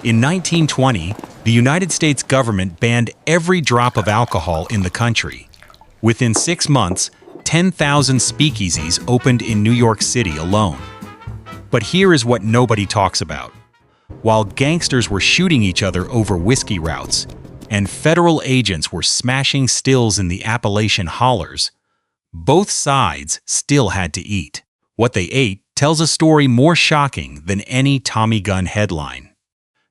In 1920, the United States government banned every drop of alcohol in the country. Within 6 months, 10,000 speakeasies opened in New York City alone. But here is what nobody talks about. While gangsters were shooting each other over whiskey routes, and federal agents were smashing stills in the Appalachian hollers, both sides still had to eat. What they ate tells a story more shocking than any Tommy gun headline.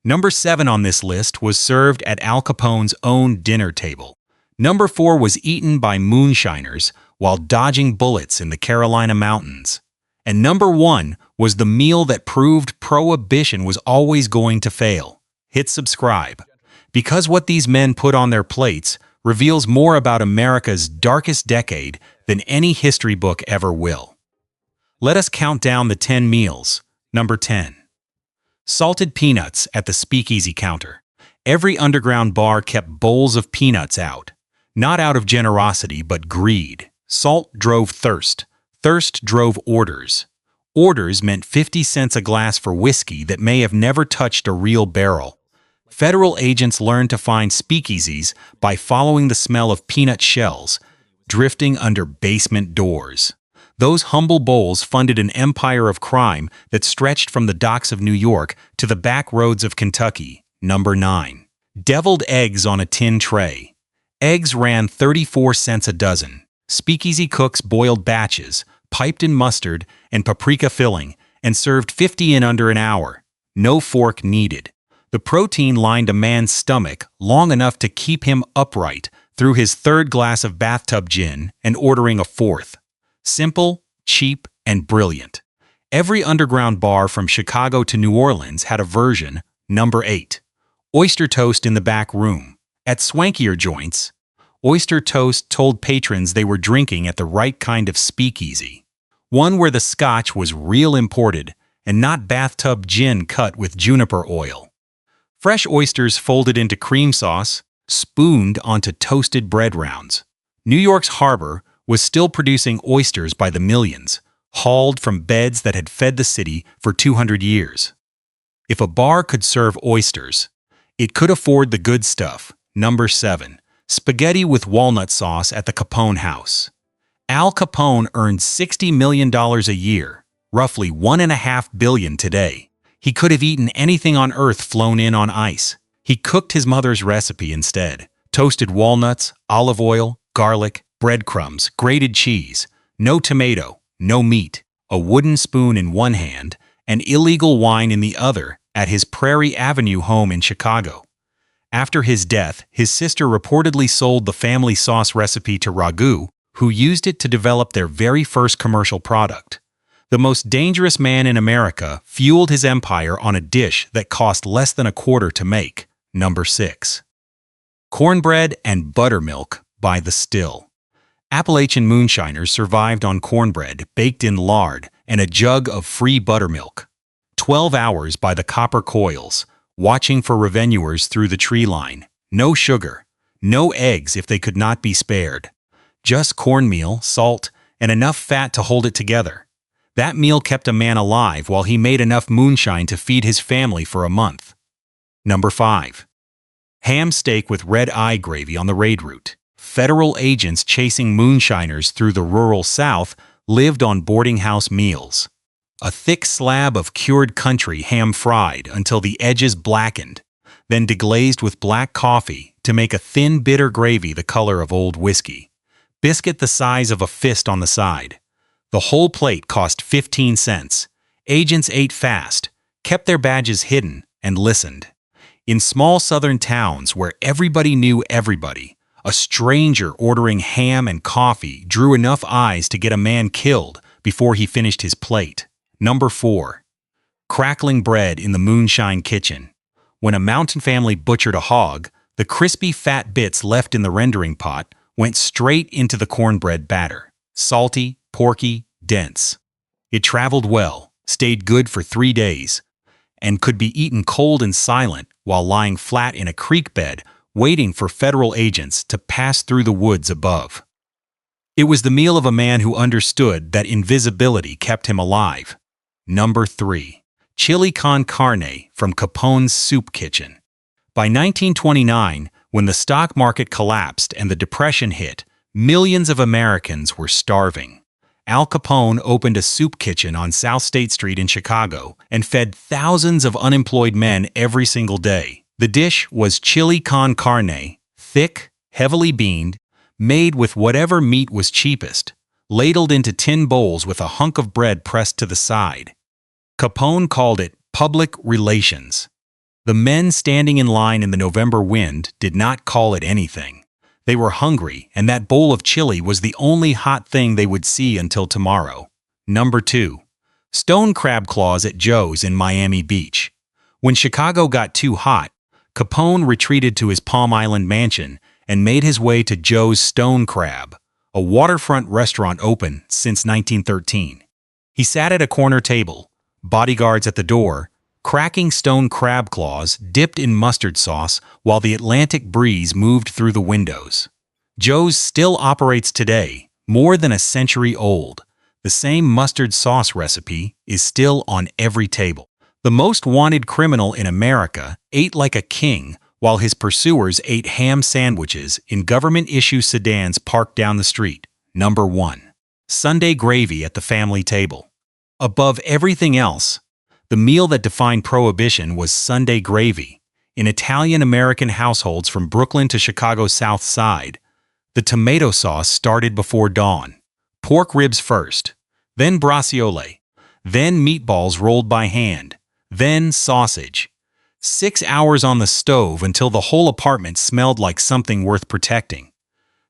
Number 7 on this list was served at Al Capone's own dinner table. Number 4 was eaten by moonshiners while dodging bullets in the Carolina mountains. And number 1 was the meal that proved Prohibition was always going to fail. Hit subscribe, because what these men put on their plates reveals more about America's darkest decade than any history book ever will. Let us count down the 10 meals. Number 10. Salted peanuts at the speakeasy counter. Every underground bar kept bowls of peanuts out. Not out of generosity, but greed. Salt drove thirst. Thirst drove orders. Orders meant 50 cents a glass for whiskey that may have never touched a real barrel. Federal agents learned to find speakeasies by following the smell of peanut shells, drifting under basement doors. Those humble bowls funded an empire of crime that stretched from the docks of New York to the back roads of Kentucky. Number 9. Deviled eggs on a tin tray. Eggs ran 34 cents a dozen. Speakeasy cooks boiled batches, piped in mustard and paprika filling, and served 50 in under an hour. No fork needed. The protein lined a man's stomach long enough to keep him upright through his third glass of bathtub gin and ordering a fourth. Simple, cheap, and brilliant. Every underground bar from Chicago to New Orleans had a version. Number 8. Oyster toast in the back room. At swankier joints, oyster toast told patrons they were drinking at the right kind of speakeasy. One where the scotch was real imported and not bathtub gin cut with juniper oil. Fresh oysters folded into cream sauce, spooned onto toasted bread rounds. New York's harbor was still producing oysters by the millions, hauled from beds that had fed the city for 200 years. If a bar could serve oysters, it could afford the good stuff. Number 7. Spaghetti with walnut sauce at the Capone house. Al Capone earned $60 million a year, roughly $1.5 billion today. He could have eaten anything on earth flown in on ice. He cooked his mother's recipe instead. Toasted walnuts, olive oil, garlic, breadcrumbs, grated cheese, no tomato, no meat, a wooden spoon in one hand, and illegal wine in the other at his Prairie Avenue home in Chicago. After his death, his sister reportedly sold the family sauce recipe to Ragu, who used it to develop their very first commercial product. The most dangerous man in America fueled his empire on a dish that cost less than a quarter to make. Number 6. Cornbread and buttermilk by the still. Appalachian moonshiners survived on cornbread baked in lard and a jug of free buttermilk. 12 hours by the copper coils, watching for revenuers through the tree line. No sugar, no eggs if they could not be spared. Just cornmeal, salt, and enough fat to hold it together. That meal kept a man alive while he made enough moonshine to feed his family for a month. Number 5. Ham steak with red eye gravy on the raid route. Federal agents chasing moonshiners through the rural South lived on boarding house meals. A thick slab of cured country ham fried until the edges blackened, then deglazed with black coffee to make a thin bitter gravy the color of old whiskey. Biscuit the size of a fist on the side. The whole plate cost 15 cents. Agents ate fast, kept their badges hidden, and listened. In small southern towns where everybody knew everybody, a stranger ordering ham and coffee drew enough eyes to get a man killed before he finished his plate. Number 4. Crackling bread in the moonshine kitchen. When a mountain family butchered a hog, the crispy fat bits left in the rendering pot went straight into the cornbread batter. Salty, porky, dense. It traveled well, stayed good for 3 days, and could be eaten cold and silent while lying flat in a creek bed waiting for federal agents to pass through the woods above. It was the meal of a man who understood that invisibility kept him alive. Number 3. chili con carne from Capone's soup kitchen. By 1929, when the stock market collapsed and the Depression hit, millions of Americans were starving. Al Capone opened a soup kitchen on South State Street in Chicago and fed thousands of unemployed men every single day. The dish was chili con carne, thick, heavily beaned, made with whatever meat was cheapest, ladled into tin bowls with a hunk of bread pressed to the side. Capone called it public relations. The men standing in line in the November wind did not call it anything. They were hungry, and that bowl of chili was the only hot thing they would see until tomorrow. Number 2. Stone crab claws at Joe's in Miami Beach. When Chicago got too hot, Capone retreated to his Palm Island mansion and made his way to Joe's Stone Crab, a waterfront restaurant open since 1913. He sat at a corner table, bodyguards at the door, cracking stone crab claws dipped in mustard sauce while the Atlantic breeze moved through the windows. Joe's still operates today, more than a century old. The same mustard sauce recipe is still on every table. The most wanted criminal in America ate like a king while his pursuers ate ham sandwiches in government-issue sedans parked down the street. Number 1. Sunday gravy at the family table. Above everything else, the meal that defined Prohibition was Sunday gravy. In Italian-American households from Brooklyn to Chicago's South Side, the tomato sauce started before dawn. Pork ribs first, then braciole, then meatballs rolled by hand, then sausage. 6 hours on the stove until the whole apartment smelled like something worth protecting.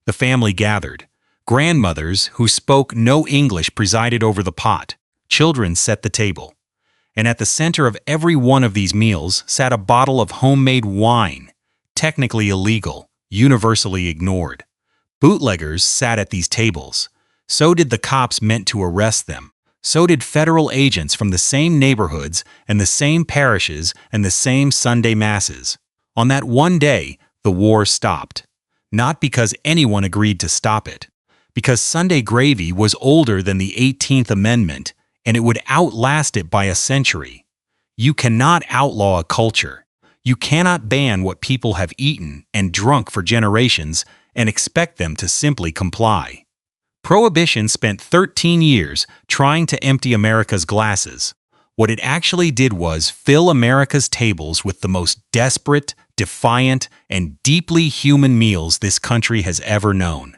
The family gathered. Grandmothers who spoke no English presided over the pot. Children set the table. And at the center of every one of these meals sat a bottle of homemade wine, technically illegal, universally ignored. Bootleggers sat at these tables. So did the cops meant to arrest them. So did federal agents from the same neighborhoods and the same parishes and the same Sunday masses. On that one day, the war stopped. Not because anyone agreed to stop it. Because Sunday gravy was older than the 18th Amendment, and it would outlast it by a century. You cannot outlaw a culture. You cannot ban what people have eaten and drunk for generations and expect them to simply comply. Prohibition spent 13 years trying to empty America's glasses. What it actually did was fill America's tables with the most desperate, defiant, and deeply human meals this country has ever known.